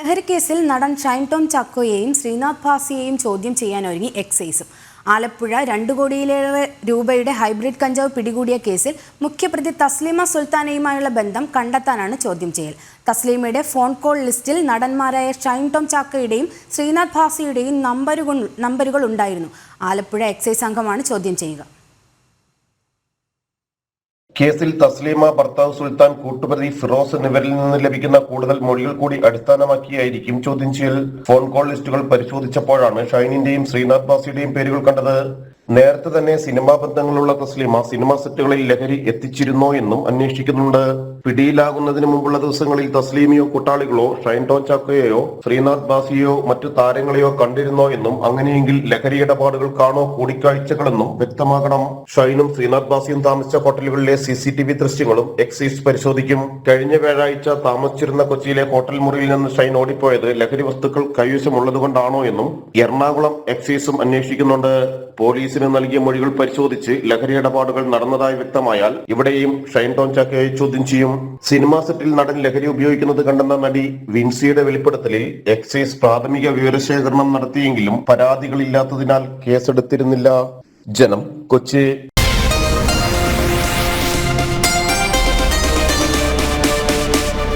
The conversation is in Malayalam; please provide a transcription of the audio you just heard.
ലഹരിക്കേസിൽ നടൻ ഷൈൻ ടോം ചാക്കോയെയും ശ്രീനാഥ് ഭാസിയെയും ചോദ്യം ചെയ്യാനൊരുങ്ങി എക്സൈസും. ആലപ്പുഴ 2 കോടിയിലേറെ രൂപയുടെ ഹൈബ്രിഡ് കഞ്ചാവ് പിടികൂടിയ കേസിൽ മുഖ്യപ്രതി തസ്ലീമ സുൽത്താനയുമായുള്ള ബന്ധം കണ്ടെത്താനാണ് ചോദ്യം ചെയ്യൽ. തസ്ലീമയുടെ ഫോൺ കോൾ ലിസ്റ്റിൽ നടന്മാരായ ഷൈൻ ടോം ചാക്കോയുടെയും ശ്രീനാഥ് ഭാസിയുടെയും നമ്പറുകൾ ഉണ്ടായിരുന്നു. ആലപ്പുഴ എക്സൈസ് സംഘമാണ് ചോദ്യം ചെയ്യുക. കേസിൽ തസ്ലീമ, ഭർത്താവ് സുൽത്താൻ, കൂട്ടുപ്രതി ഫിറോസ് എന്നിവരിൽ നിന്ന് ലഭിക്കുന്ന കൂടുതൽ മൊഴികൾ കൂടി അടിസ്ഥാനമാക്കിയായിരിക്കും ചോദ്യം ചെയ്യൽ. ഫോൺ കോൾ ലിസ്റ്റുകൾ പരിശോധിച്ചപ്പോഴാണ് ഷൈനിന്റെയും ശ്രീനാഥ് ഭാസിയുടെയും പേരുകൾ കണ്ടത്. നേരത്തെ തന്നെ സിനിമാ ബന്ധങ്ങളുള്ള തസ്ലീമ സിനിമാ സെറ്റുകളിൽ ലഹരി എത്തിച്ചിരുന്നോ എന്നും അന്വേഷിക്കുന്നുണ്ട്. പിടിയിലാകുന്നതിന് മുമ്പുള്ള ദിവസങ്ങളിൽ തസ്ലീമയോ കൂട്ടാളികളോ ഷൈൻ ടോം ചാക്കോയെയോ ശ്രീനാഥ് ഭാസിയെയോ മറ്റു താരങ്ങളെയോ കണ്ടിരുന്നോ എന്നും അങ്ങനെയെങ്കിൽ ലഹരി ഇടപാടുകൾക്കാണോ കൂടിക്കാഴ്ചകളെന്നും വ്യക്തമാകണം. ഷൈനും ശ്രീനാഥ് ഭാസിയും താമസിച്ച ഹോട്ടലുകളിലെ CCTV ദൃശ്യങ്ങളും എക്സൈസ് പരിശോധിക്കും. കഴിഞ്ഞ വ്യാഴാഴ്ച താമസിച്ചിരുന്ന കൊച്ചിയിലെ ഹോട്ടൽ മുറിയിൽ നിന്ന് ഷൈൻ ഓടിപ്പോയത് ലഹരി വസ്തുക്കൾ കൈവശമുള്ളതുകൊണ്ടാണോ എന്നും എറണാകുളം എക്സൈസും അന്വേഷിക്കുന്നുണ്ട്. പോലീസിന് നൽകിയ മൊഴികൾ പരിശോധിച്ച് ലഹരി ഇടപാടുകൾ നടന്നതായി വ്യക്തമായാൽ ഇവിടെയും ഷൈൻ ടോം ചാക്കോയെ ചോദ്യം ചെയ്യും. സിനിമാ സെറ്റിൽ നടൻ ലഹരി ഉപയോഗിക്കുന്നത് കണ്ടെന്ന നടി വിൻസിയുടെ വെളിപ്പെടുത്തലിൽ എക്സൈസ് പ്രാഥമിക വിവരശേഖരണം നടത്തിയെങ്കിലും പരാതികളില്ലാത്തതിനാൽ കേസെടുത്തിരുന്നില്ല. ജനം, കൊച്ചി.